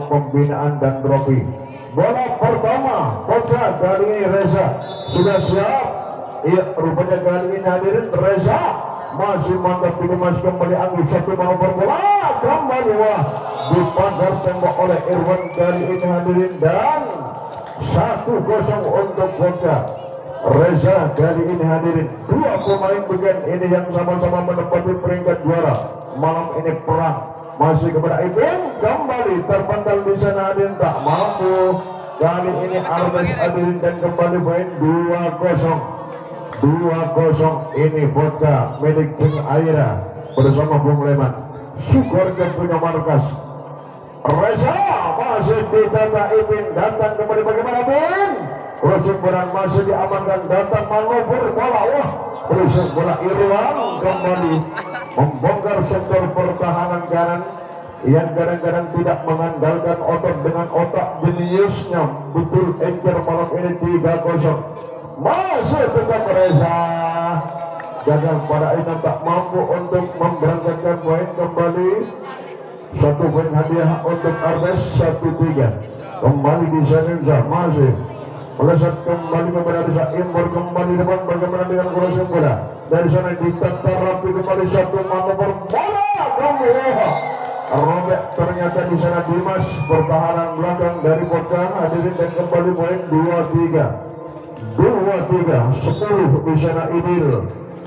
Pembinaan dan trofi. Bola pertama, Koca kali ini Reza sudah siap. Iya, rupanya kali ini hadirin Reza masih mantap ini, masih kembali ambil satu nomor bola kembali, wah dipagar tembak oleh Irwan kali ini hadirin, dan 1-0 untuk Koca. Reza kali ini hadirin, dua pemain bukan ini yang sama-sama menempati peringkat juara malam ini. Perang masih kepada Ipin, kembali terpental di sana hadirin, tak mampu kali ini Arbes hadirin, dan kembali poin 2-0 ini Bocah milik Bung Aira bersama Bung Leman. Syukur punya markas. Reza masih ditata Ipin, datang kembali bagaimana Bin? Crossing bola masih diamankan, datang manuver bola, wah crossing bola Irwan kembali membongkar sektor pertahanan kanan yang kadang-kadang tidak mengandalkan otot dengan otak jeniusnya. Betul encer malam ini 3-0 masih tetap Reza gagal pada ini, tak mampu untuk memberangkatkan poin kembali. 1 poin hadiah untuk Arbes, 1-3 kembali di sana. Masih melesat kembali kepada Desa Imbor, kembali depan bagaimana dengan crossing bola dari sana ditata rapi kembali, 1 manuver bola kembali robek ternyata di sana Dimas, pertahanan belakang dari Bocah hadirin, dan kembali poin 2-3 10 di sana Idil,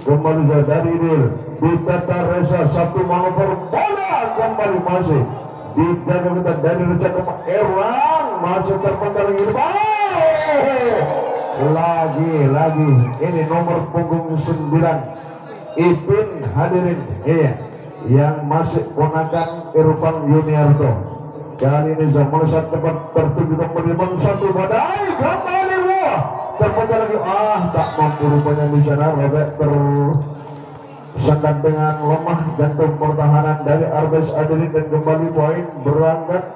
kembali dari Idil ditata Reza, 1 manuver bola kembali masih dijaga kita dari Reza ke Irwan, masih terpental lagi ini nomor punggung 9 Ipin hadirin, iya yang masih ponakan Irfan Yuniarto. Kali ini melesat tepat tertuju kembali, 1 badai kembali, wah terpental lagi, tak mampu rupanya di sana. Robek tersendat dengan lemah jantung pertahanan dari Arbes hadirin, dan kembali poin berangkat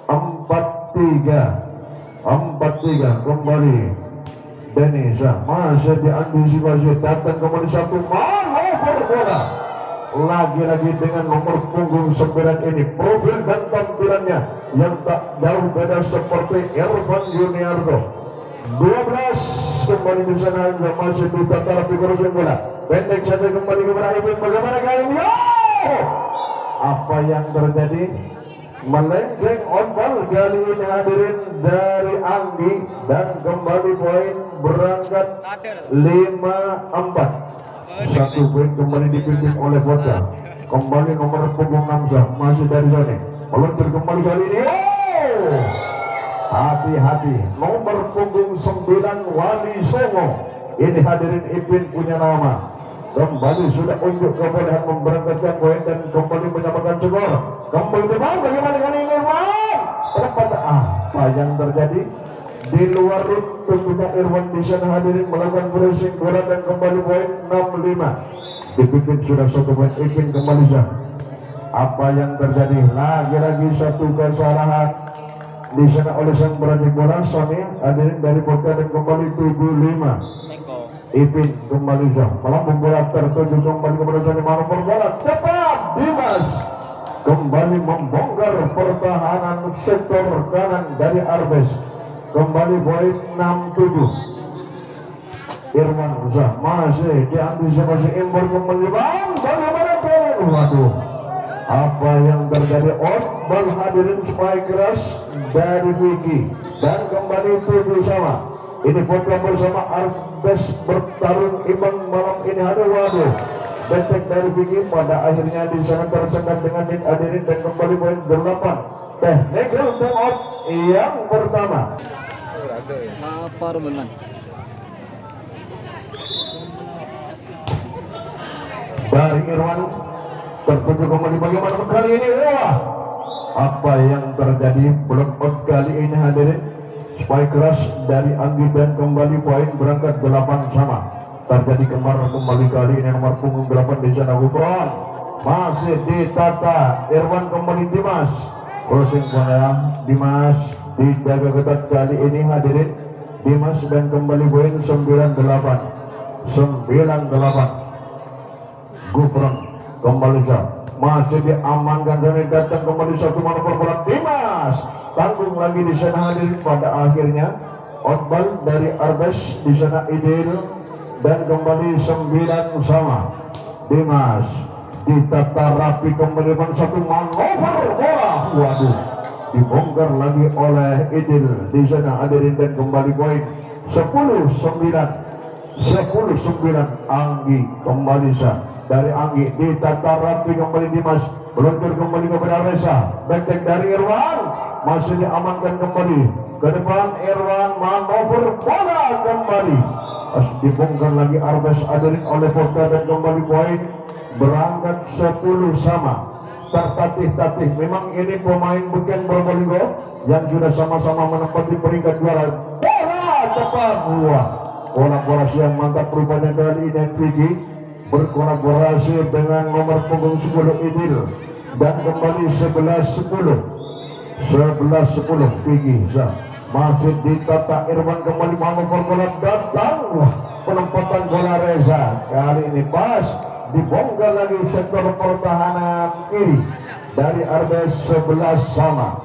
4-3 kembali. Denisa masih diantisipasi, datang kembali 1 manuver bola lagi-lagi dengan nomor punggung 9 ini, profil dan tampilannya yang tak jauh beda seperti Irfan Yuniarto. 12 kembali di sana, masih ditata rapi crossing bola pendek saja kembali kepada Ipin, bagaimana kali ini? Apa yang terjadi? Melenceng on ball kali ini hadirin dari Anggi, dan kembali poin berangkat 5-4. 1 poin kembali dipimpin oleh Bocah. Kembali nomor punggung 6 masih dari sana meluncur kembali kali ini, hati-hati nomor punggung 9 Wali Songo ini hadirin, Ipin punya nama. Kembali sudah unjuk kebolehan memberangkatkan poin dan kembali menyamakan skor. Kembali depan bagaimana dengan ini, apa yang terjadi di luar rut tentunya. Irwan di sana hadirin melakukan pressing bola, dan kembali poin 6-5 dipimpin sudah 1 poin Ipin kembali sah. Apa yang terjadi? Lagi-lagi 1 kesalahan di sana oleh sang berani bola Sony hadirin dari Bocah, dan kembali 7-5 Ipin kembali sah. Malah bola tertuju kembali kepada Sony, manuver bola cepat Dimas kembali membongkar pertahanan sektor kanan dari Arbes. Kembali poin 6-7 Irwan Reza masih diantisipasi Imbor, kembali bagaimana poin? Waduh, apa yang terjadi? Bal hadirin, spike keras dari Vicky, dan kembali 7 sama. Ini Bocah bersama Arbes bertarung imbang malam ini. Waduh, becek dari Vicky pada akhirnya di sana tersendat dengan Nick hadirin, dan kembali poin 8. Technical time out yang pertama. Parmelan. Dari Irwan tertuju kembali bagaimana kali ini. Wah, apa yang terjadi belum kali ini hadirin. Spike rush dari Anggi dan kembali poin berangkat 8 sama. Terjadi kembali kali ini nomor punggung 8 di sana Gufron. Masih ditata Irwan kembali Dimas. Crossing bola Dimas dijaga ketat kali ini hadirin. Dimas dan kembali poin 98. Gufron kembali masih diamankan dan datang kembali satu manopor bola Dimas. Tanggung lagi di sana hadirin. Pada akhirnya outball dari Arbes di sana Idil dan kembali 9 sama. Dimas ditata rapi kembali dengan satu manuver bola. Waduh, dibongkar lagi oleh Idil di sana hadirin dan kembali poin 10-9. Anggi kembali dari Anggi ditata rapi kembali Dimas, meluncur kembali kepada Reza, back dari Irwan masih diamankan kembali ke depan. Irwan manuver bola kembali dibongkar lagi Arbes hadirin oleh Forza dan kembali poin berangkat 10 sama. Tertatih-tatih memang ini pemain bukan Probolinggo yang sudah sama-sama menempati peringkat juara. Bola cepat kolaborasi yang mantap rupanya kali ini Vicky berkolaborasi dengan nomor punggung 10 Idil dan kembali 11-10 Vicky masih ditata Irwan kembali manuver bola datang. Penempatan bola Reza kali ini pas dibongkar lagi sektor pertahanan kiri dari Arbes 11 sama.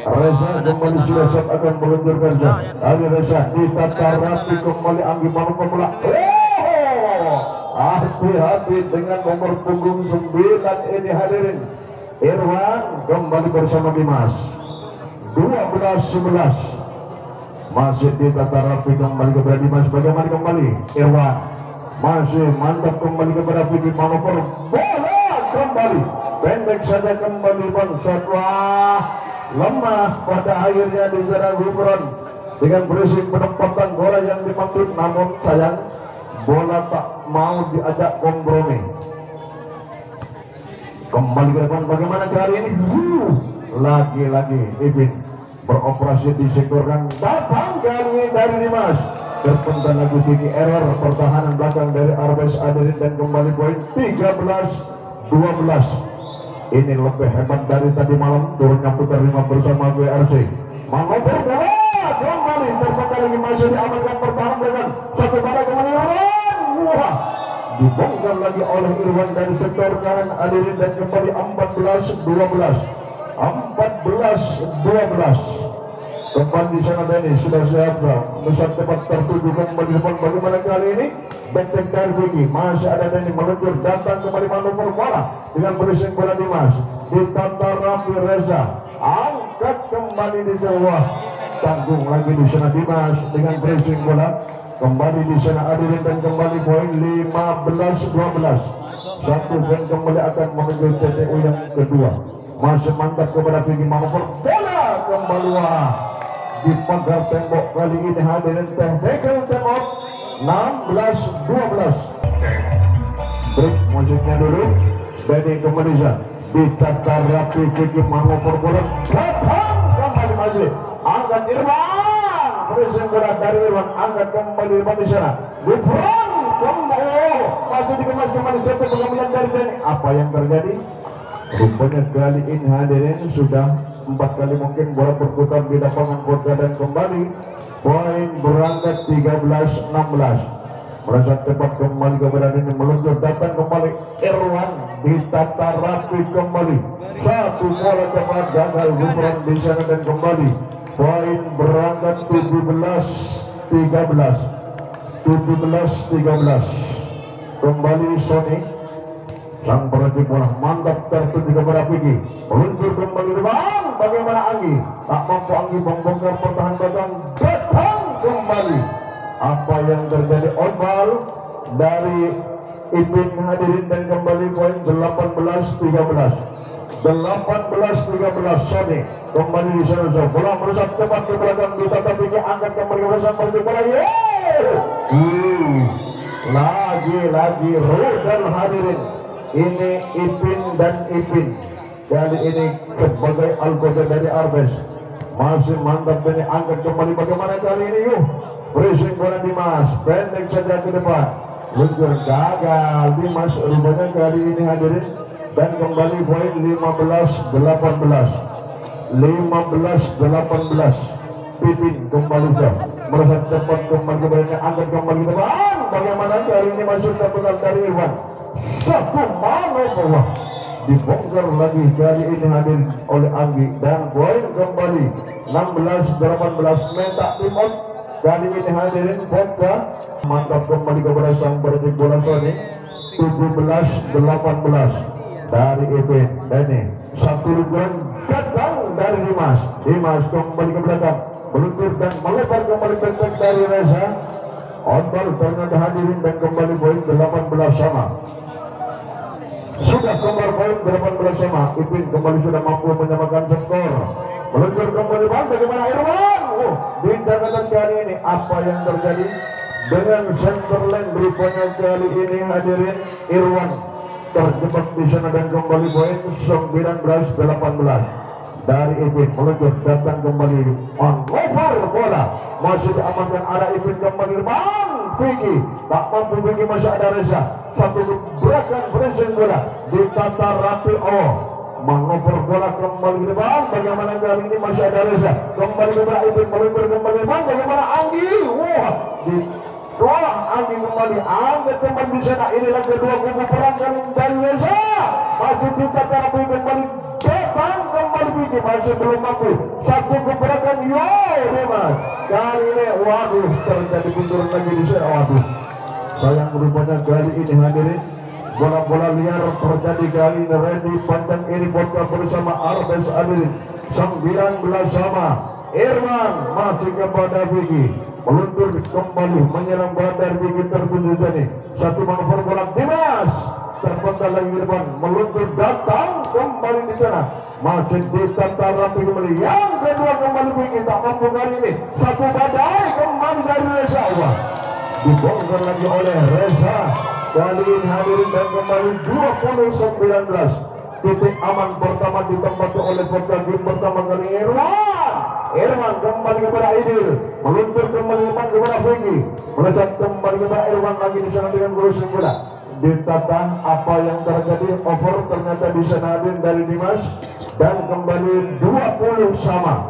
Reza kembali sudah siap akan meluncurkan kali Reza ditata rapi kembali Anggi manuver bola. Hati-hati dengan nomor punggung 9 ini hadirin. Irwan kembali bersama Dimas 12-11 masih ditata rapi kembali kepada Dimas. Bagaimana kembali Irwan masih mantap kembali kepada Vicky manuver bola kembali pendek saja kembali setelah lemah pada akhirnya di sana Gufron dengan berisik penempatan bola yang dimaksud, namun sayang bola tak mau diajak kompromi. Kembali ke depan bagaimana kali ini. Lagi-lagi Ibin beroperasi di sektor kan datang kali dari Dimas. Terpental lagi tinggi error pertahanan belakang dari Arbes hadirin dan kembali poin 13-12. Ini lebih hebat dari tadi malam. Turunnya putar 5 bersama WRC. Manuver bola kembali terpental lagi masih diamankan pertahanan dengan satu pada kembali Irwan. Dibongkar lagi oleh Irwan dari sektor kanan hadirin dan kembali 14-12. Kembali di sana Denny sudah siap besar tepat tertuju kembali depan. Bagaimana kali ini back dari Vicky masih ada Denny meluncur datang kembali manuver bola dengan berisik bola Dimas ditata rapi Reza angkat kembali di bawah. Tanggung lagi di sana Dimas dengan berisik bola kembali di sana hadirin dan kembali poin 15-12. Satu poin kembali akan menuju TTU yang kedua. Masih mantap kepada Vicky manuver bola kembali di pagar tembok kali ini hadirin. Technical tembok 16-12. Break musiknya dulu. Dari kembali ditata rapi Vicky manuver bola datang kembali masih angkat Irwan. Berisik bola dari Irwan angkat kembali di sana. Gufron kembali masih dikemas kembali satu pengambilan dari sini. Apa yang terjadi? Rupanya kali ini hadirin sudah 4 kali mungkin bola berputar di lapangan Forza dan kembali poin berangkat 13-16. Merasa tepat kembali kepada ini meluncur datang kembali Irwan ditata rapi kembali satu bola cepat gagal Gufron di sana dan kembali poin berangkat 17-13. Kembali Sony sang perhati bola mantap tertuju kepada Vicky meluncur kembali depan. Bagaimana Anggi tak mampu Anggi membongkar pertahanan belakang datang kembali. Apa yang terjadi? Outball dari Ipin hadirin dan kembali poin 18-13. 18-13 Sony kembali di sana. Bola merusak cepat ke belakang tapi angkat kembali merusak bola. Lagi Rudal hadirin. Ini Ipin dan Ipin. Kali ini sebagai algoritma dari Arbes. Masih mantap ini angkat kembali bagaimana kali ini yuk. Pressing bola Dimas, pendek saja ke depan. Luncur gagal Dimas rupanya kali ini hadirin. Dan kembali poin 15-18. Pipin kembali ke merasa cepat kembali kepadanya angkat kembali ke depan. Bagaimana kali ini masuk terpental dari Irwan. Satu mana bawah dibongkar lagi kali ini hadir oleh Anggi dan poin kembali 16-18 minta timot kali ini hadirin Vodka mantap kembali kepada sang berarti bola Sony 17-18 dari Ipin ini satu rebound datang dari Dimas kembali ke belakang meluncur dan melebar kembali pendek dari Reza Onbal ternyata hadirin dan kembali poin 18 sama. Sudah kembali poin 18 sama. Ipin kembali sudah mampu menyamakan skor. Meluncur kembali bagaimana Irwan? Di tangan kali ini apa yang terjadi dengan centerline rupanya kali ini hadirin Irwan terjebak di sana dan kembali poin 19-18 dari Ipin meluncur datang kembali mengoper bola masih diamankan ada Ipin kembali Vicky tak mampu Vicky masih ada Reza satu gebrakan berhasil bola ditata rapi mengoper bola kembali ke depan bagaimana kali ini masih ada Reza kembali kepada Ipin meluncur kembali bagaimana Anggi Anggi kembali angkat kembali di sana inilah kedua kubu perang kali dari Reza masih ditata rapi kembali datang kembali Vicky masih belum mampu satu gebrakan Dimas kali ini waduh terjadi mundur lagi di sana waduh sayang rupanya kali ini hadirin bola-bola liar terjadi kali ini Randy panjang ini Vodka bersama Arbes hadirin 19 sama Irwan masih kepada Vicky meluncur kembali menyerang bandar Vicky tertuju ini satu manuver bola Dimas terpental lagi di depan meluncur datang kembali di sana masih ditata rapi kembali yang kedua kembali Vicky tak mampu kali ini satu badai kembali dari Reza dibongkar lagi oleh Reza kali ini hadirin dan kembali 20-19 titik aman pertama ditempati oleh Vodka game pertama kali Irwan kembali kepada Idil meluncur kembali kepada Vicky melesat kembali kepada Irwan lagi di sana dengan berusaha bola ditata apa yang terjadi over ternyata di sana hadir dari Dimas dan kembali 20 sama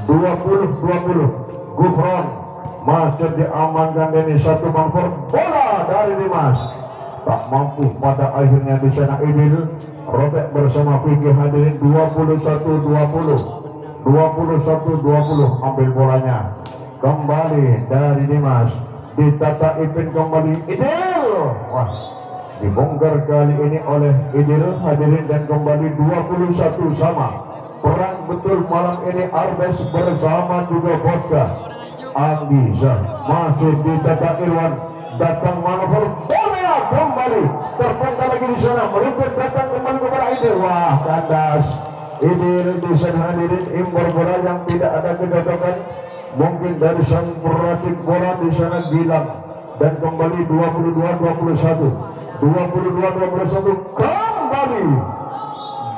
20-20 Gufron masih diamankan ini satu manuver bola dari Dimas tak mampu pada akhirnya di sana Idil robek bersama Vicky hadirin 21-20 ambil bolanya kembali dari Dimas ditata Ipin kembali Idil dibongkar kali ini oleh Idil hadirin dan kembali 21 sama perang betul malam ini Arbes bersama juga Vodka Anggi masih ditata Irwan datang manuver bola kembali terpental lagi di sana meluncur datang kembali kepada Idil kandas Idil di sana hadirin impor bola yang tidak ada kecocokan mungkin dari sang perakit bola di sana Gilang dan kembali 22-21 kembali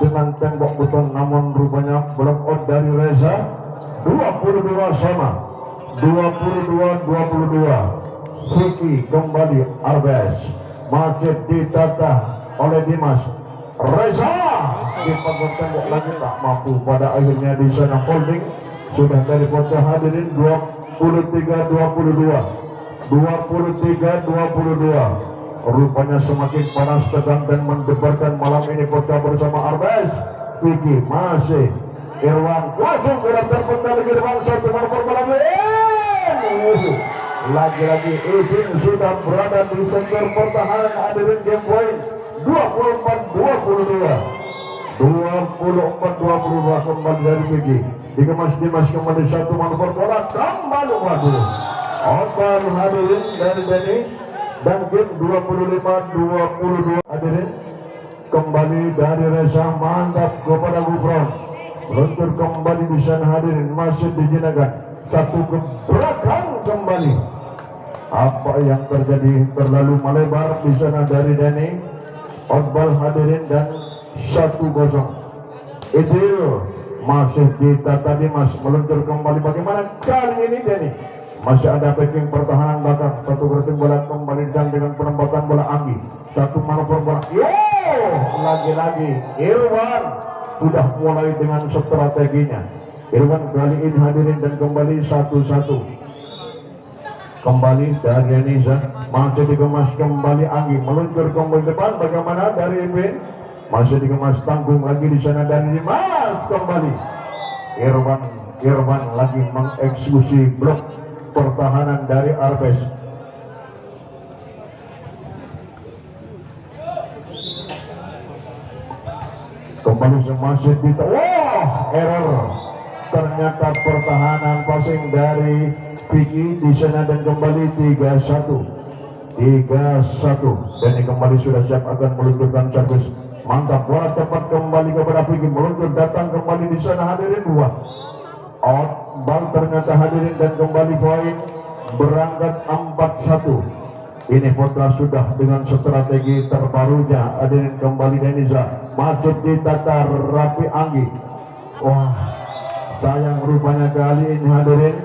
dengan tembok beton namun rupanya block out dari Reza 22 sama 22-22 Vicky kembali Arbes masih ditata oleh Dimas Reza dipakai tembok lagi tak mampu pada akhirnya di sana holding sudah dari Vodka hadirin 23-22 rupanya semakin panas tegang dan mendebarkan malam ini Vodka bersama Arbes Vicky masih Irwan langsung gerak terpental lagi depan satu manuver lagi-lagi Ipin sudah berada di sektor pertahanan hadirin game point 24-22 kembali dari Vicky dikemas Dimas kembali satu manuver bola kembali waduh Opan hadirin dari Denny dan game 25-22 hadirin kembali dari Reza, mantap kepada Gufron, meluncur kembali di sana hadirin, masih dijinakan satu gebrakan kembali. Apa yang terjadi, terlalu melebar di sana dari Dani. Outball hadirin dan 1-0. Idil masih ditata Dimas, meluncur kembali. Bagaimana kali ini Dani? Masih ada backing pertahanan belakang. Satu crossing bola kembali dan dengan penempatan bola Anggi. Satu manuver bola. Yo, lagi-lagi Irwan sudah mulai dengan strateginya. Irwan kali ini hadirin dan kembali 1-1. Kembali dari Aniza, masih dikemas kembali Anggi, meluncur kembali depan. Bagaimana dari Ipin? Masih dikemas, tanggung lagi di sana dari Dimas kembali. Irwan lagi mengeksekusi blok pertahanan dari Arbes. Kembali masih di error. Ternyata pertahanan passing dari Vicky di sana dan kembali 3-1. Dan ini kembali sudah siap akan meluncurkan servis. Mantap, bola cepat kembali kepada Vicky, meluncur datang kembali di sana hadirin 2. Out ball ternyata hadirin dan kembali poin berangkat 4-1. Ini Putra sudah dengan strategi terbarunya hadirin kembali Deniza, masuk di tata rapi Anggi. Wah, sayang rupanya kali ini hadirin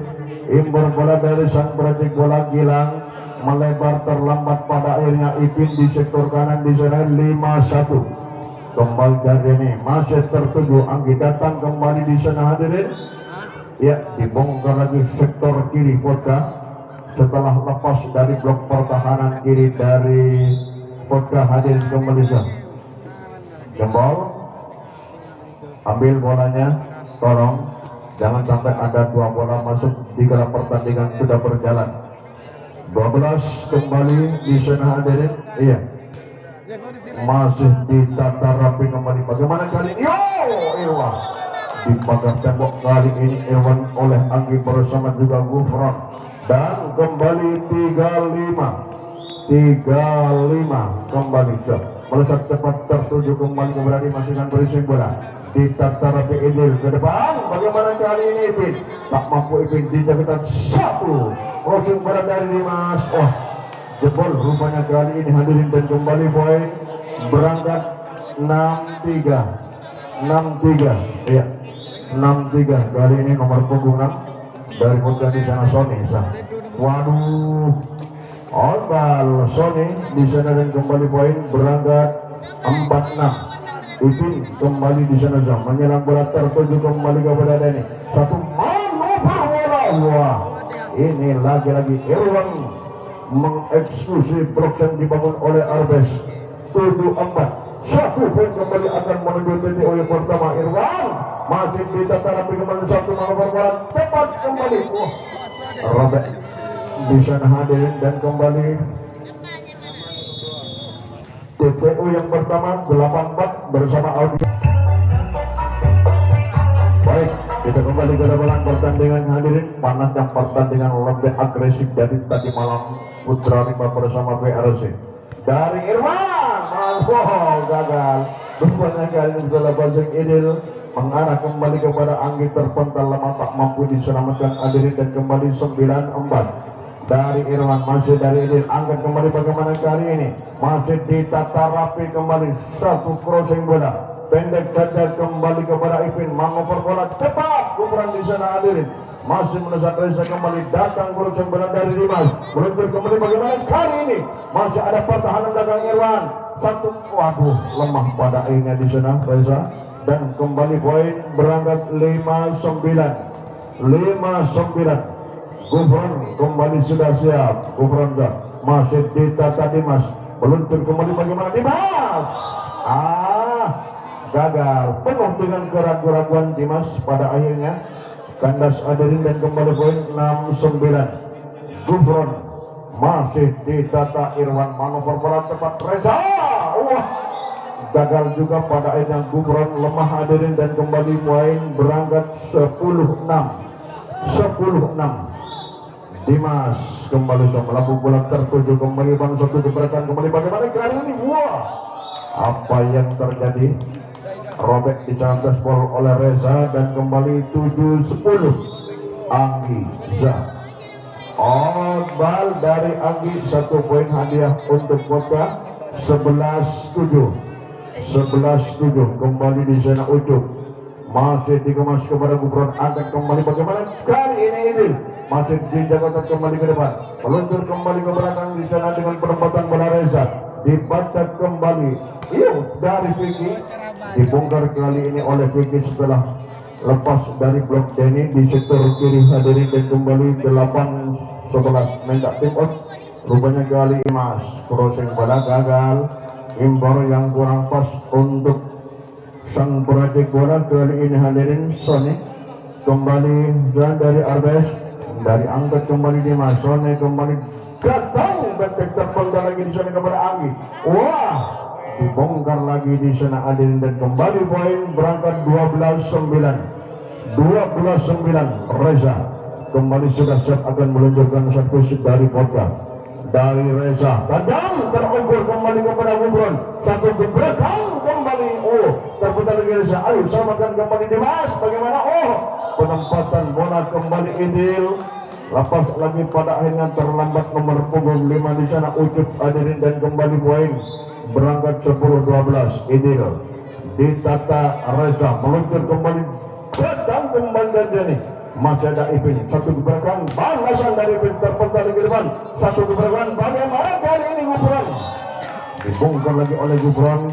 imbur bola dari sang peracik bola Gilang melebar terlambat, pada akhirnya Ipin di sektor kanan di sana 5-1. Kembali dari ini masih tertuju Anggi, datang kembali di sana hadirin. Ya, dibongkar lagi sektor kiri Vodka setelah lepas dari blok pertahanan kiri dari Vodka hadirin kembali jempol. Ambil bolanya, tolong jangan sampai ada 2 bola masuk di dalam pertandingan sudah berjalan. 12 kembali di sana hadirin. Iya, masih ditata rapi kembali. Bagaimana kali ini? Irwan di pagar tembok kali ini Irwan oleh Anggi bersama juga Gufron, dan kembali 35 kembali melesat cepat tertuju kembali kepada dimasukkan berisi bola. Ditata rapi Idil ke depan. Bagaimana kali ini Ipin? Tak mampu Ipin, dijadikan 1 crossing bola dari Dimas. Jebol rupanya kali ini hadirin dan kembali poin berangkat 6-3. Iya, 6-3 kali ini nomor punggung 6 dari Putra di sana Sony. Waduh, Orbal Sony di sana dan kembali poin berangkat 4-6. Ipin kembali di sana menyerang bola tertuju kembali kepada Dani. Satu manuver bola. Wah, ini lagi-lagi Irwan mengeksekusi blok yang dibangun oleh Arbes. 7-4. 1 poin kembali akan menuju titik oleh pertama Irwan. Masih ditata rapi kembali, satu manuver bola tepat kembali. Robert di sana hadirin dan kembali TPU yang pertama 8-4 bersama Audi. Baik, kita kembali ke dalam pertandingan hadirin. Panasnya pertandingan lebih agresif dari tadi malam Putra Rimba bersama VRC. Dari Irwan, gagal. Rupanya kali ini setelah passing Idil mengarah kembali kepada Anggi, terpental lemah tak mampu diselamatkan hadirin dan kembali 9-4. Dari Irwan, masih dari Idil, angkat kembali. Bagaimana kali ini? Masih ditata rapi kembali, 1 crossing bola pendek saja kembali kepada Ipin, manuver bola cepat ukuran di sana hadirin. Masih mendesak Reza kembali, datang crossing bola dari Dimas, meluncur kembali. Bagaimana kali ini? Masih ada pertahanan belakang Irwan, 1, waduh, lemah pada akhirnya di sana Reza, dan kembali poin berangkat 5-9. Gufron kembali sudah siap. Gufron masih ditata Dimas, meluncur kembali. Bagaimana Dimas? Gagal, penuh dengan keraguan Dimas pada akhirnya. Kandas hadirin dan kembali poin 6-9. Gufron masih ditata Irwan, manuver bola tepat Reza. Gagal juga pada akhirnya. Gufron lemah hadirin dan kembali poin berangkat 10-6. Dimas kembali melambung bola tertuju kembali, bang satu gebrakan kembali. Bagaimana kali ini? Apa yang terjadi? Robek dicantas bol oleh Reza dan kembali 7-10 Anggi Zah. Bal dari Anggi, 1 poin hadiah untuk kota. 11-7 kembali di sana Ucup. Masih dikemas kepada Gubron, angkat kembali bagaimana kali ini Idil masih dijaga kembali ke depan, meluncur kembali ke belakang di sana dengan penempatan bola Reza, dibaca kembali dari Vicky, dibongkar kali ini oleh Vicky setelah lepas dari blok Denny di sektor kiri. Hadirin dan kembali 8-11 mendak tim out. Rupanya kali Imas crossing bola gagal, impor yang kurang pas untuk sang peracik bola. Kali ini hadirin Sony kembali dan dari Arbes, dari angkat kembali di Mas Sony kembali datang betek terpenggal lagi di sana kepada Anggi. Wah, dibongkar lagi di sana hadirin dan kembali poin berangkat 12-9 Reza kembali sudah siap akan meluncurkan satu shoot dari Porta. Dari Reza tajam terukur kembali kepada Gubron, satu gebrakan kembali, terputar lagi Reza, ayo samakan kembali Dimas, bagaimana, penempatan bola kembali Idil, lepas lagi pada akhirnya terlambat nomor punggung 5 di sana Ucup hadirin dan kembali poin berangkat 10-12 Idil ditata Reza meluncur kembali, datang kembali dan Jani. Masih ada Ipin, satu gebrakan balasan dari Ipin, terpental di depan, satu gebrakan bagaimana kali ini Gubron, dibongkar lagi oleh Gubron.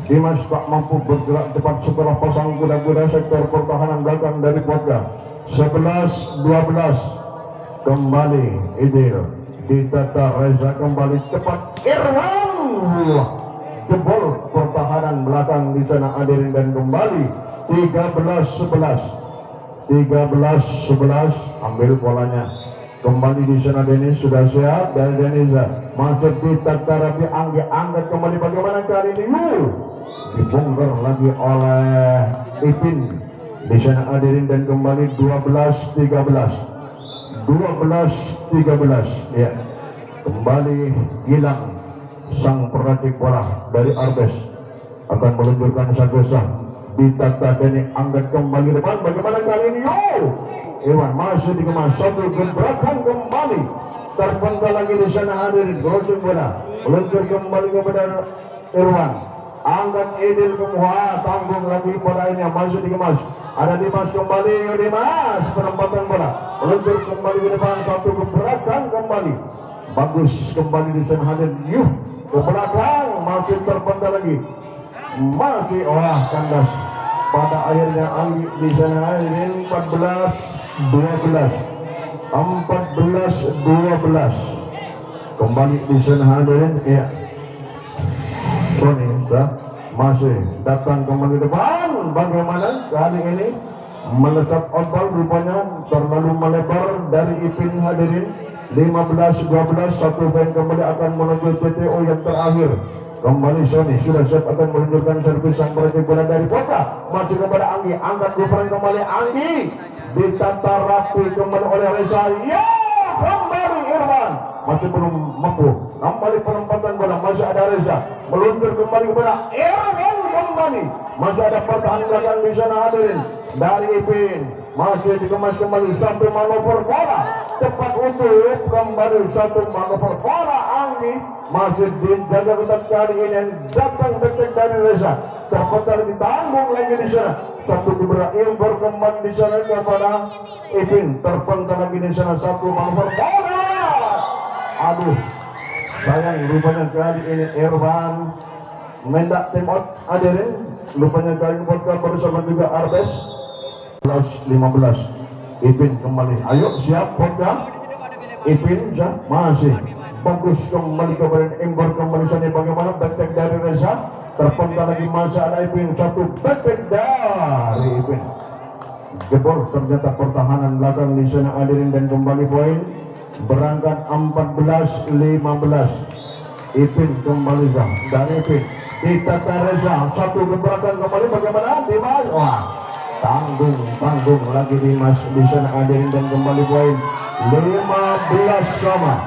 Dimas tak mampu bergerak cepat setelah pasang kuda-kuda sektor pertahanan belakang dari Porga. 11-12 kembali Idil, ditata Reza kembali cepat Irwan, jebol pertahanan belakang di sana hadirin dan kembali 13-11 ambil bolanya kembali di sana. Denis sudah siap dan Deniza masuk di tata rapi Anggi, angkat kembali bagaimana kali ini, dibongkar lagi oleh Ipin di sana hadirin dan kembali 12-13 ya, kembali Gilang sang peracik bola dari Arbes akan meluncurkan satu sah. Ditata Deni, angkat kembali depan bagaimana kali ini, Iwan masih dikemas, satu gebrakan kembali terpental lagi di sana hadirin, crossing bola meluncur kembali kepada Irwan, angkat Idil kemuha, tanggung lagi bola ini masih dikemas, ada Dimas kembali, Dimas penempatan bola meluncur kembali ke depan, satu gebrakan kembali bagus kembali di sana hadirin, ke belakang masih terpental lagi, masih kandas pada akhirnya Anggi di sana hadirin 14-12 kembali di sana hadirin ya. Sony masih datang kembali depan, bagaimana kali ini melesat outball, rupanya terlalu melebar dari Ipin hadirin. 15-12 satu poin kembali akan menuju TTO yang terakhir. Kembali Sony sudah siap akan menunjukkan servis sang peracik bola dari Kota, masih kepada Anggi, angkat Gubron kembali Anggi, ditata rapi kembali oleh Reza, ya kembali Irwan masih belum mampu, kembali penempatan bola masih ada Reza, meluncur kembali kepada Irwan kembali, masih ada pertahanan belakang di sana hadirin dari Ipin, masih dikemas kembali sampai manuver bola cepat untuk kembali satu manuver bola Anggi, masih dijaga ketat kali ini yang datang betek dari Reza, terpental ditanggung lagi di sana, satu Ibrahim berkembang di sana kepada Ipin, terpental lagi di sana satu manuver bola, aduh sayang rupanya kali ini Irwan mendak tim out hadirin, rupanya kali ini baru sama juga Arbes. 15 Ipin kembali, ayo siap Porga, Ipin masih bagus kembali kepada Imbor kembali sana, bagaimana betek dari Reza, terpental lagi masih ada Ipin, satu betek dari Ipin, jebol ternyata pertahanan belakang di sana hadirin dan kembali poin berangkat 14-15 Ipin kembali dari Ipin, ditata Reza, satu gebrakan kembali bagaimana Dimas, tanggung lagi Dimas di sana hadirin dan kembali poin 15 sama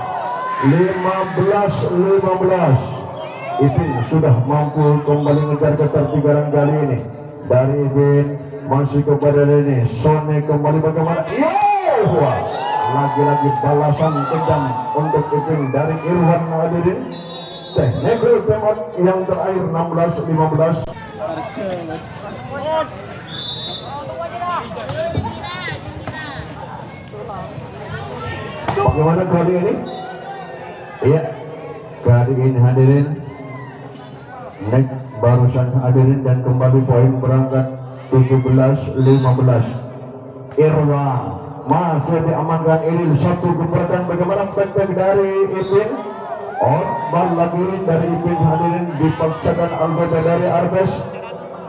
15-15 Ipin sudah mampu kembali mengejar ketertinggalan kali ini. Dari Ipin masih kepada Rene. Sone kembali bagaimana? Wah, lagi-lagi balasan kejam untuk Ipin dari Irwan hadirin. Technical timeout yang terakhir 16-15. Bagaimana kali ini? Iya, kali ini hadirin Nek barusan hadirin dan kembali poin berangkat 17-15. Irwan masih diamankan ini satu gebrakan bagaimana penting dari Ipin. Bal lagi dari Ipin hadirin dipaksakan anggota dari Arbes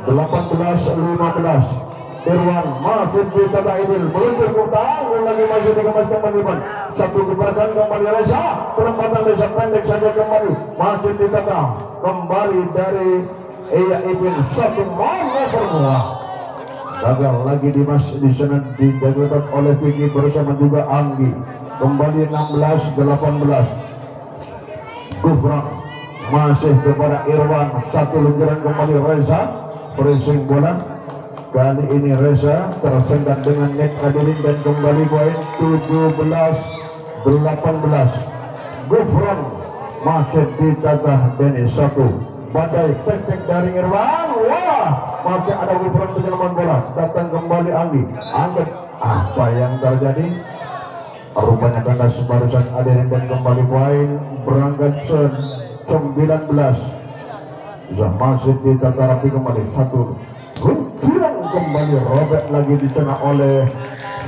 18-15. Irwan masih di tata idil meluncur ke utang lagi masih dikemaskan Ipan. Satu gebrakan kembali Reza, penempatan Reza pendek saja kembali masih di tata kembali dari Ipin satu mana semua. Gagal lagi di sana dijaga oleh Vicky bersama juga Anggi. Kembali 16-18. Gufran masih kepada Irwan, satu luncuran kembali Reza, pressing bola. Kali ini Reza tersendat dengan net hadirin dan kembali poin 17-18. Gufran masih ditagah Dennis satu. Badai teknik dari Irwan. Wah, masih ada Gufran penyelaman bola. Datang kembali Anggi. Angkat apa yang terjadi? Rupanya kandas barusan hadirin dan kembali poin berangkat 19. Masih ditata rapi kembali satu. Runturan kembali robek lagi di sana oleh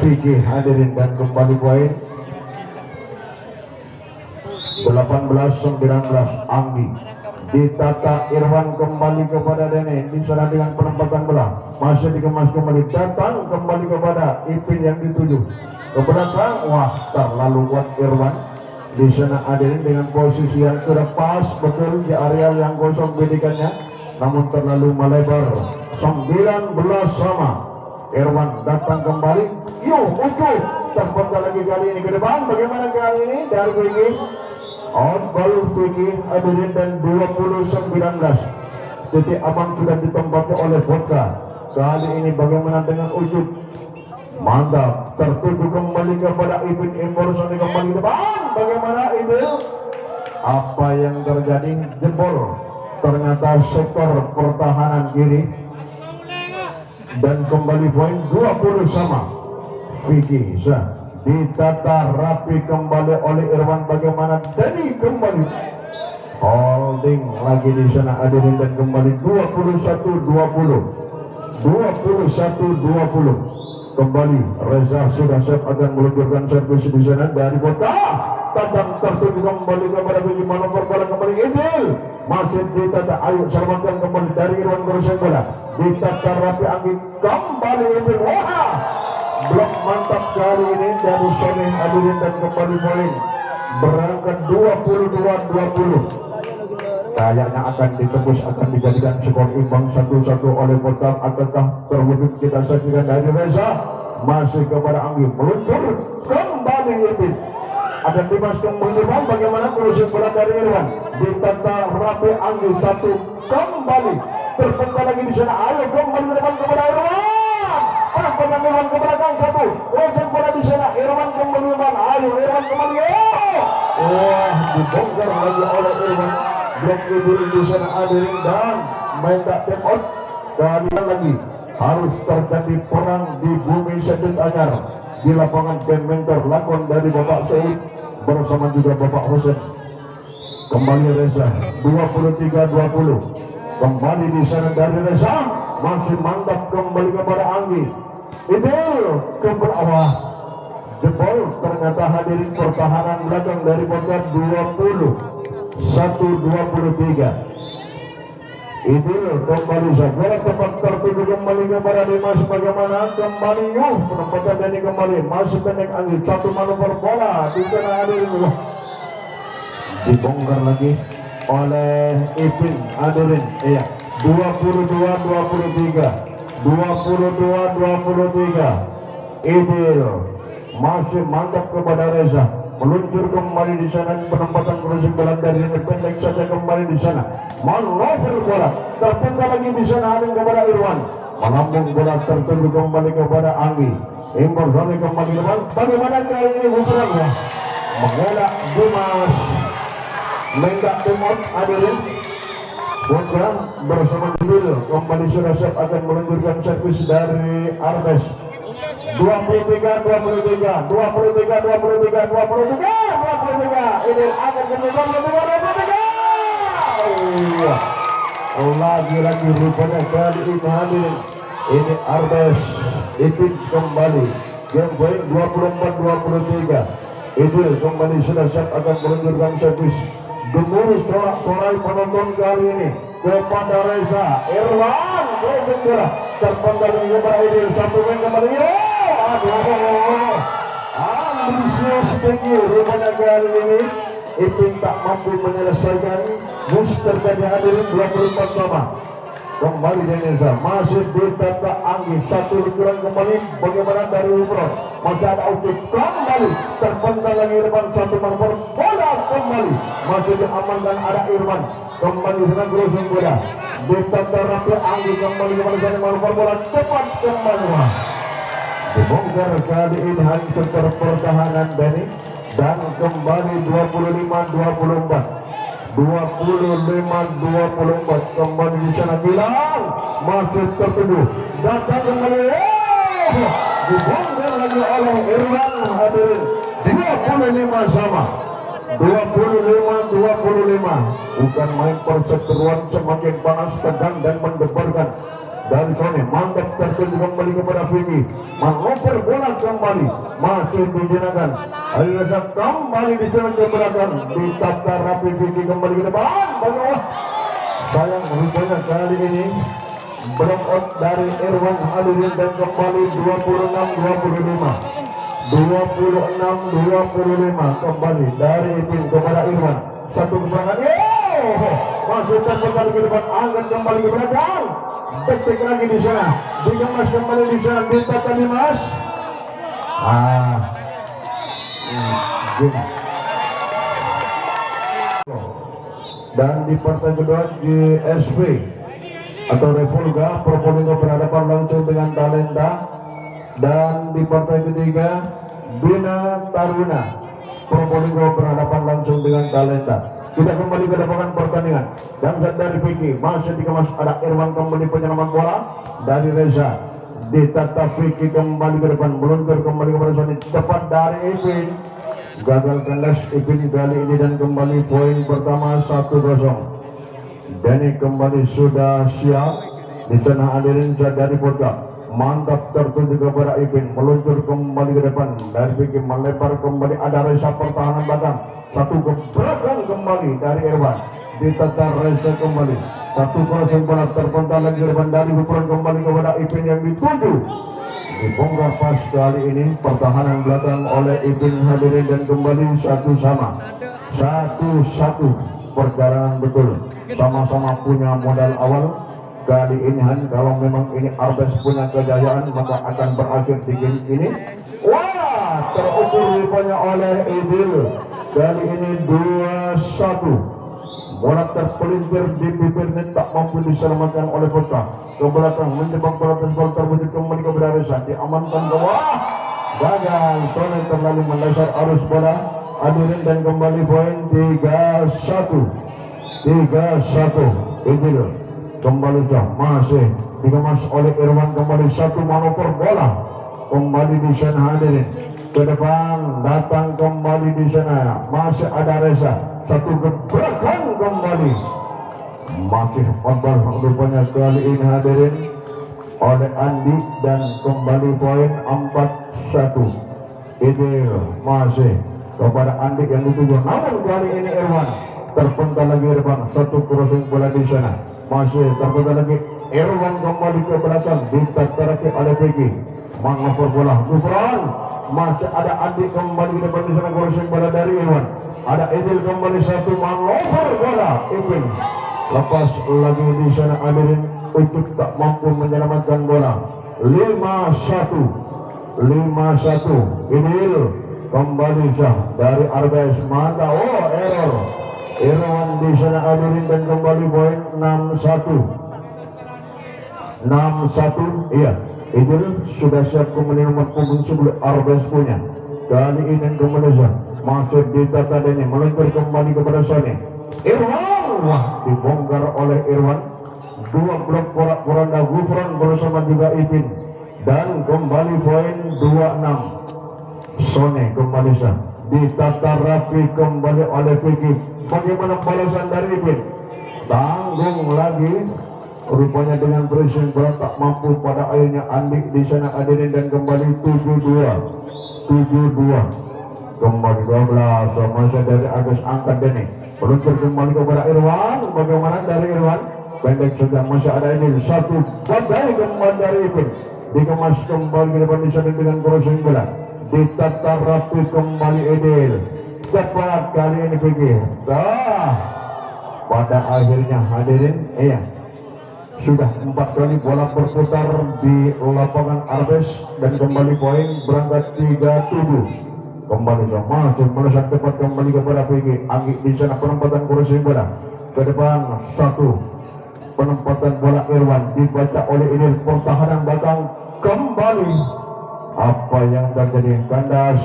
Vicky hadirin dan kembali poin 18-19. Anggi ditata Irwan kembali kepada Dene di sana dengan penempatan bola masih dikemas kembali datang kembali kepada Ipin yang dituju ke belakang. Wah, terlalu kuat Irwan di sana hadirin dengan posisi yang sudah pas betul di area yang kosong bidikannya, namun terlalu melebar. 19 sama. Irwan datang kembali. Yuk, muncul. Terpaksa lagi kali ini ke depan. Bagaimana kali ini dari Vicky? Outball Vicky hadirin dan 20-19. Titik abang sudah ditempati oleh Vodka. Kali ini bagaimana dengan Ucup? Mantap. Tertuju kembali kepada Ipin Imborson kembali ke depan. Bagaimana itu? Apa yang terjadi? Jebol. Ternyata sektor pertahanan kiri. Dan kembali poin 20 sama. Vicky ditata rapi kembali oleh Irwan. Bagaimana Dani kembali holding lagi di sana hadirin dan kembali 21-20. Kembali Reza sudah siap akan meluncurkan servis di sana dari kota. Tatang tertuju kembali kepada Vicky manuver bola kembali Idil. Masih ditata, ayo selamatkan kembali dari Irwan berusaha bola. Ditata rapi Anggi kembali Idil. Wah, blok mantap kali ini dari Sony hadirin dan kembali poin berangkat 22-20. Kayaknya akan ditembus, akan dijadikan skor imbang 1-1 oleh Kota. Ataukah terwujud? Kita saksikan dari Reza masih kepada Anggi meluncur kembali Ipin. Ada Dimas kembali. Bagaimana closing bola dari Irwan? Ditata rapi Anggi satu kembali terpecah lagi di sana. Ayo kembali ke depan kepada Irwan. Penempatan Irwan ke belakang satu. Closing bola di sana. Irwan kembali Irwan. Ayo Irwan kembali. Wah, dibongkar lagi oleh Irwan. Blok itu di sana hadirin dan main tak tap out. Kali lagi harus terjadi perang di bumi Sedut Anyar di lapangan Ben Mentor lakon dari Bapak Said bersama juga Bapak Hussein. Kembali Reza 23-20. Kembali di sana dari Reza masih mantap kembali kepada Anggi. Itu ke bawah. Jebol ternyata hadirin pertahanan belakang dari Bogor 21-23. Itu kembali bola tepat tertuju kembali kepada Dimas. Bagaimana kembali penempatan Dani kembali masih pendek Anggi satu manuver bola di sana hadirin dibongkar lagi oleh Ipin hadirin. Iya 22-23 Idil masih mantap kepada Reza meluncur kembali di sana, penempatan crossing bola dari yang pendek saja kembali di sana, manuver bola terpenggal lagi di sana ada kepada Irwan, melambung bola tertuju kembali kepada Anggi, Imbang kembali kembali depan, bagaimana kali ini pukulannya mengelak Dimas menggak Timot hadirin. Putra bersama Bil kembali sudah siap akan meluncurkan servis dari Arbes. 23 ini akan kembali 23 lagi rupanya kali ini hadirin ini Arbes itu kembali game point 24-23 itu kembali sudah siap akan meluncurkan servis. Gemuruh sorak-sorai penonton kali ini kepada Reza Irwan bola terpenggal kepada Idil satu main kembali ambisius tinggi rupanya kali ini Ipin tak mampu menyelesaikan bus terjadi hadirin 24 sama kembali Denisa masih ditata Anggi satu lingkuran kembali bagaimana dari Umroh masih ada Ucik kembali terpenggal lagi depan satu manfaat bola kembali masih diamankan ada Irman kembali dengan crossing bola ditata rapi Anggi kembali kepada sana manfaat bola cepat kembali dibongkar kali ini hancur pertahanan Dani dan kembali 25-24 kembali di sana bilang masih tertuju datang kembali dibongkar lagi oleh Irwan hadirin 25 sama 25-25 bukan main perseteruan semakin panas tegang dan mendebarkan dari Sony mantap tertuju kembali kepada Vicky mengoper bola kembali masih digunakan Ayo kembali di sana ke belakang ditata rapi Vicky kembali ke depan bagaimana sayang rupanya kali ini belum out dari Irwan hadirin dan kembali 26-25 kembali dari Ipin kepada Irwan satu keberangan masih terpenggal ke depan angkat kembali ke belakang detik lagi di sana dikemas kembali di sana ditata Dimas dan di partai kedua GSP atau Revolga Propolindo berhadapan langsung dengan Talenta dan di partai ketiga Bina Taruna Propolindo berhadapan langsung dengan Talenta. Kita kembali ke lapangan pertandingan dan dari Vicky masih dikemas ada Irwan kembali penyelaman bola dari Reza ditata Vicky kembali ke depan meluncur kembali kepada Sony cepat dari Ipin gagal kandas Ipin kali ini dan kembali poin pertama 1-0. Dani kembali sudah siap di sana hadirin dari Boga mantap tertuju kepada Ipin meluncur kembali ke depan dari Vicky melebar kembali ada Reza pertahanan belakang satu gebrakan kembali dari Irwan ditata Reza kembali satu crossing bola terpental lagi ke depan dari Hukuran kembali kepada Ipin yang dituju dibongkar pas kali ini pertahanan belakang oleh Ipin hadirin dan kembali satu perjalanan betul sama-sama punya modal awal kali ini kalau memang ini Arbes punya kejayaan maka akan berakhir di game ini terukur rupanya oleh Idil kali ini 2-1 bola terpelintir di bibirnya tak mampu diselamatkan oleh Kota ke belakang menjebak bola terwujud kembali kepada Reza diamankan ke bawah gagal Tony terlalu mendasar arus bola hadirin dan kembali poin 3-1 Idil kembali masih dikemas oleh Irwan kembali satu manuver bola kembali di sana hadirin ke depan datang kembali di sana masih ada Reza satu gebrakan kembali masih kotor rupanya kali ini hadirin oleh Andi dan kembali poin 4-1 Idil masih kepada Andi yang dituju namun kali ini Irwan terpental lagi ke depan satu crossing bola di sana masih terpental lagi Irwan kembali ke belakang ditata oleh Vicky mengoper bola Gufran masih ada Andi kembali ke depan di sana crossing bola dari Irwan ada Idil kembali satu mengoper bola Ipin lepas lagi di sana hadirin untuk tak mampu menyelamatkan bola 5-1 Idil kembali sah dari RBS mata. Oh, error Irwan di sana hadirin, dan kembali poin 6-1. Iya, Idul sudah siap kembali nomor punggung 10 RBS punya. Kali ini kembali sah masuk di tata ini, meluncur kembali kepada Sony Irwan. Wah, dibongkar oleh Irwan. Dua blok porak-poranda Gufron bersama juga Ipin, dan kembali poin 26. Sony kembali sah ditata rapi kembali oleh Vicky. Bagaimana balasan dari Ipin? Tanggung lagi rupanya dengan pressing bola tak mampu pada akhirnya Andi di sana hadirin, dan kembali 7-2. Kembali 12 masih dari Agus angkat Deni, peluncur kembali kepada Irwan. Bagaimana dari Irwan? Pendek sudah masih ada ini satu badai kembali dari Ipin, dikemas kembali ke depan di sana dengan crossing bola, ditata rapi kembali Edil. Cepat kali ini pikir. Pada akhirnya hadirin, iya, sudah 4 kali bola berputar di lapangan Arbes, dan kembali poin berangkat 3-7. Kembali masuk melesat cepat kembali kepada PG Anggi di sana, penempatan kursi bola ke depan satu, penempatan bola Irwan dibaca oleh ini, pertahanan belakang kembali. Apa yang terjadi? Kandas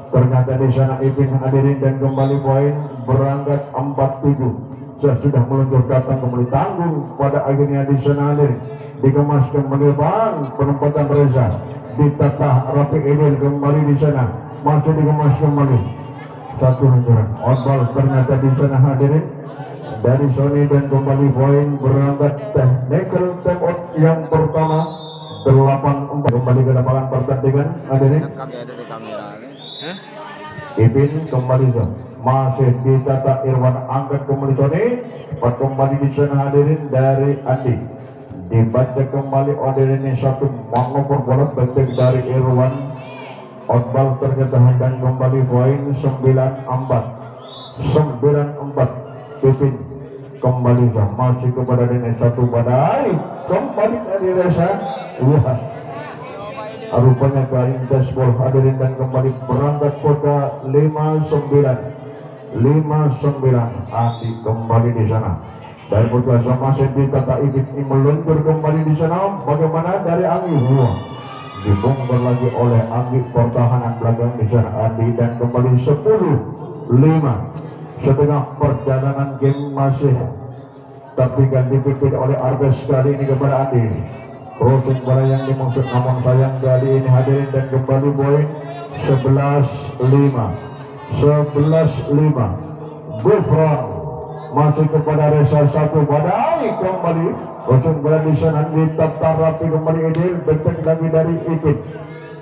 ternyata di sana Ipin hadirin, dan kembali poin berangkat 4-7. Sudah meluncur datang kembali tanggung pada akhirnya di sana hadirin, dikemas kembali bang, penempatan Reza ditata rapi Edel kembali di sana, masih dikemas kembali satu luncuran outball ternyata di sana hadirin dari Sony, dan kembali poin berangkat technical time out yang pertama 8-4. Kembali ke lapangan pertandingan hadirin. Ipin kembali masih ditata Irwan, angkat kembali Sony, kembali di sana hadirin dari Andi, dibaca kembali hadirin ini satu, mengoper bola penting dari Irwan, outball ternyata, dan kembali poin 9-4. Ipin kembali masih kepada ini satu badai, kembali dari Reza. Wah, rupanya ke Intespol hadirin, dan kembali berangkat kota 5-9. Andi kembali di sana, dan berkuasa masih ditata Ipin meluncur kembali di sana. Bagaimana dari Anggi? Wah, dibongkar lagi oleh Anggi, pertahanan belakang di sana Andi, dan kembali 10-5. Setengah perjalanan game masih tertinggal dipimpin oleh Arbes kali ini kepada Andi. Crossing bola yang dimaksud, namun sayang kali ini hadirin, dan kembali poin 11-5. Gufron masih kepada Reza satu badai, kembali crossing bola di sana ditata rapi kembali Edil, bentuk lagi dari Ipin.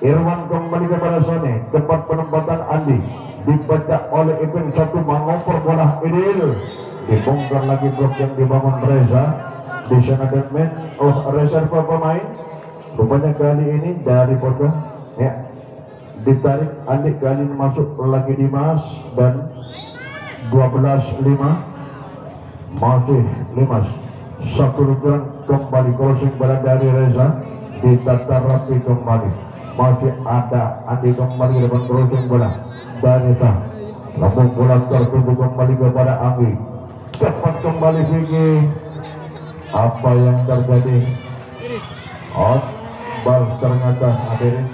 Irwan kembali kepada Sony, tempat penempatan Andi dibaca oleh Ipin satu, mengoper bola Edil, dibongkar lagi blok yang dibangun Reza di sana, dan main reserve pemain rupanya kali ini dari Porto ya, ditarik Andi kali ini masuk lagi Dimas, dan 12-5 masih Limas satu luncuran kembali crossing bola dari Reza ditata rapi kembali, masih ada Andi kembali ke depan crossing bola dari Reza, langsung bola tertuju kembali kepada Anggi, cepat kembali Vicky. Apa yang terjadi? Outball ternyata hadirin.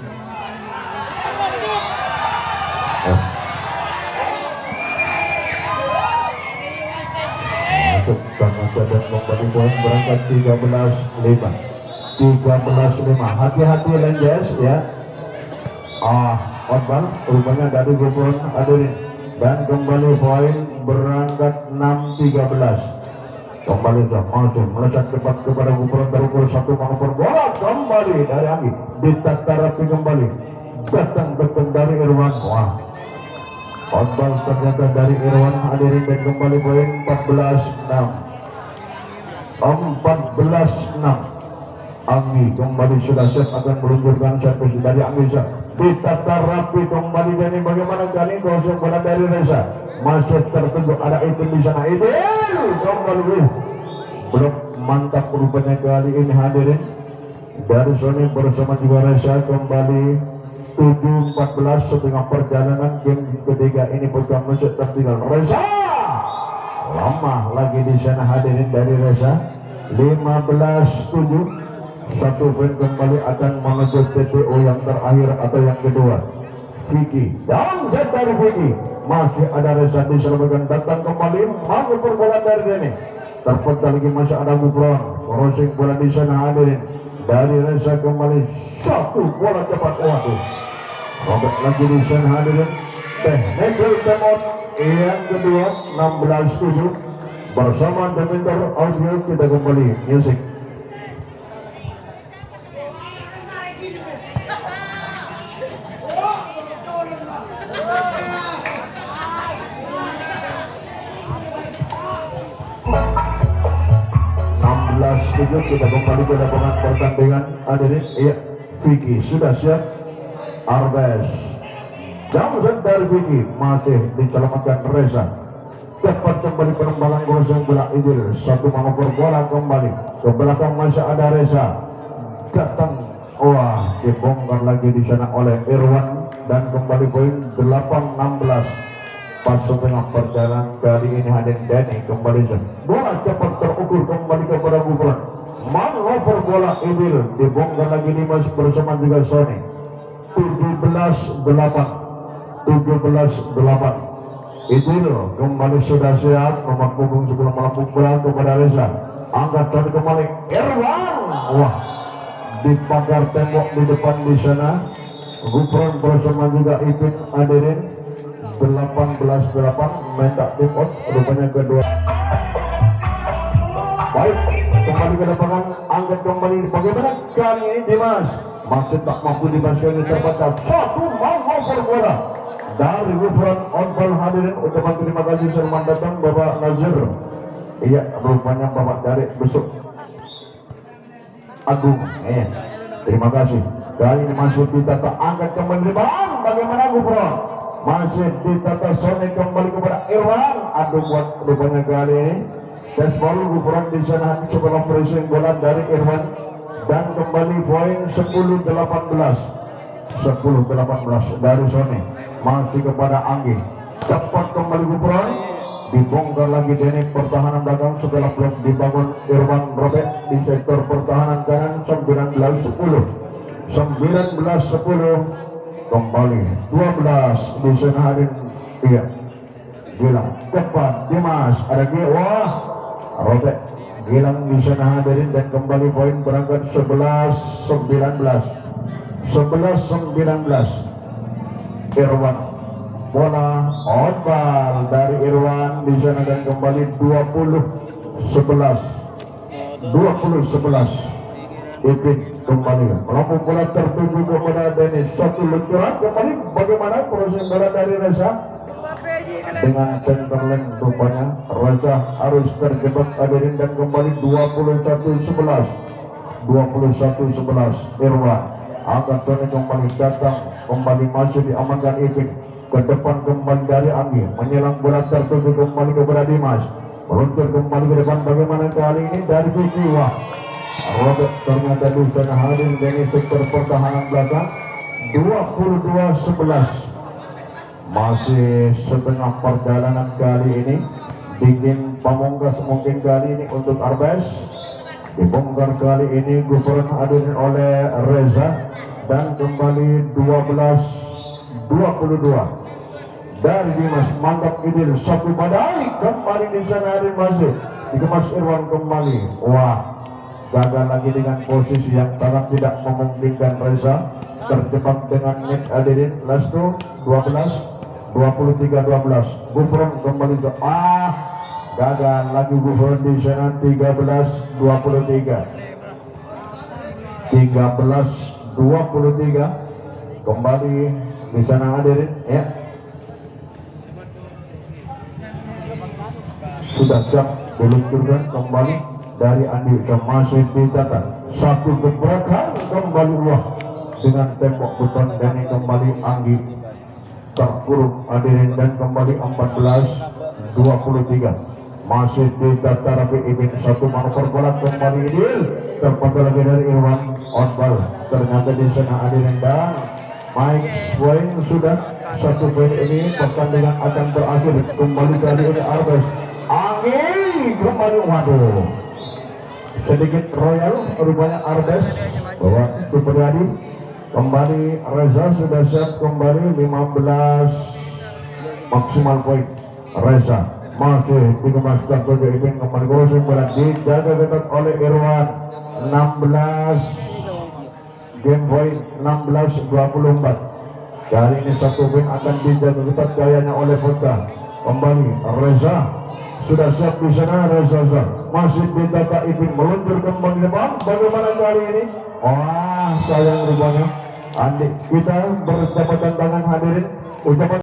Masuk ternyata, dan kembali poin berangkat 13-5. Hati-hati Lenjes ya. Outball rupanya dari Gufron hadirin, dan kembali poin berangkat 6-13. Kembali masuk melesat cepat kepada Gufron, terukur satu, mengoper bola kembali dari Anggi, ditata rapi kembali, datang dari Irwan. Wah, outball ternyata dari Irwan hadirin, dan kembali poin 14-6. Anggi kembali sudah siap akan meluncurkan servis dari Anggi, ditata rapi kembali, dan bagaimana kali crossing bola dari Reza, masih tertentu ada itu di sana, itu kembali blok mantap rupanya kali ini hadirin dari Sony bersama juga Reza, kembali 7-14 setengah perjalanan game ketiga ini putra musik tertinggal Reza lama lagi di sana hadirin dari Reza 15-7 satu poin kembali akan menuju TPO yang terakhir atau yang kedua. Vicky dan set dari Vicky masih ada Reza diselamatkan datang kembali mampu bola dari Denny terpental lagi masih ada Gufron crossing bola di sana hadirin dari Reza kembali satu bola cepat waduh robek lagi di sana hadirin technical timeout yang kedua 16-7 bersama Demeter Audio kita kembali musik. Kita kembali ke lapangan pertandingan hadirin. Iya, Vicky sudah siap. Arbes Jamzat dari Vicky masih diselamatkan Reza. Cepat kembali penembalan gosong bola Idil. Satu mengubur bola kembali ke belakang masih ada Reza. Datang, wah dibongkar lagi di sana oleh Irwan dan kembali poin 8-16. Pas setengah perjalanan kali ini hadirin Denny kembali bola cepat terukur kembali kepada Gufron manover bola Idil dibongkar lagi Dimas bersama juga Sony 17-8 Idil kembali sudah siap nomor punggung sebelum melambung bola kepada Reza angkat Sony kembali Irwan wah dipagar tembok di depan di sana Gufron bersama juga Ipin hadirin 18-8 minta tim out rupanya kedua baik kembali ke lapangan angkat kembali bagaimana kali ini Dimas masih tak mampu dibantu terbatas satu manover bola dari Gufron on ball hadirin ucapan terima kasih selamat datang Bapak Nazir iya rupanya Bapak dari besok Agung terima kasih kali ini masih kita tak angkat kembali bang bagaimana Gufron masih ditata Sony kembali kepada Irwan aduh buat rupanya kali ini tes baru Gufron di sana sebelum pressing bola dari Irwan dan kembali poin 10-18 dari Sony masih kepada Anggi cepat kembali Gufron dibongkar lagi Denny pertahanan belakang setelah blok dibangun Irwan Robert di sektor pertahanan kanan 19-10 kembali 12 di sana hadirin iya Gilang cepat Dimas ada wah Robert Gilang di sana hadirin dan kembali poin berangkat 11-19 Irwan bola on ball dari Irwan di sana dan kembali 20-11 Ipin kembali melambung bola tertuju kepada Dennis satu luncuran kembali bagaimana proses bola dari Reza dengan centerline rupanya Reza harus terjebak hadirin dan kembali 21-11 Irwan angkat Sony kembali datang kembali masih diamankan Ipin ke depan kembali dari Anggi menyelang bola tertuju kembali kepada Dimas meluncur kembali ke depan bagaimana kali ini dari Vicky wah Robert ternyata di sana hadir dari sektor pertahanan belakang 22-11 masih setengah perjalanan kali ini bikin pamungkas mungkin kali ini untuk Arbes dibongkar kali ini Gufron hadirin oleh Reza dan kembali 12-22 dari Dimas mantap Idil satu badai kembali di sana hadir masih dikemas Irwan kembali wah gagal lagi dengan posisi yang sangat tidak memungkinkan Reza terjebak dengan net hadirin Lasto 23-12 Gufron kembali ke gagal lagi Gufron di sana 13-23 kembali di sana hadirin ya sudah siap diluncurkan kembali dari Andi masih dicatat satu gebrakan kembali wah dengan tembok beton dan kembali Anggi terpuruk hadirin dan kembali 14-23 masih dicatat Rapi Ibin satu manuver bola kembali Idil terpotong lagi dari Irwan on ball ternyata di sana hadirin dan Mike poin sudah 1 poin ini pertandingan akan berakhir kembali kali ini Arbes angin kembali waduh sedikit royal rupanya Arbes bahwa Supriyadi kembali Reza sudah siap kembali 15 maksimal poin Reza masih dikemaskan ke Ipin kembali gosong bola dijaga ketat oleh Irwan 16 game point 16-24 kali ini 1 poin akan dijaga ketat gayanya oleh Vodka kembali Reza sudah siap di sana Reza masih ditata Ipin meluncur kembali depan bagaimana kali ini wah sayang rupanya Andi kita bertepatan tangan hadirin ucapan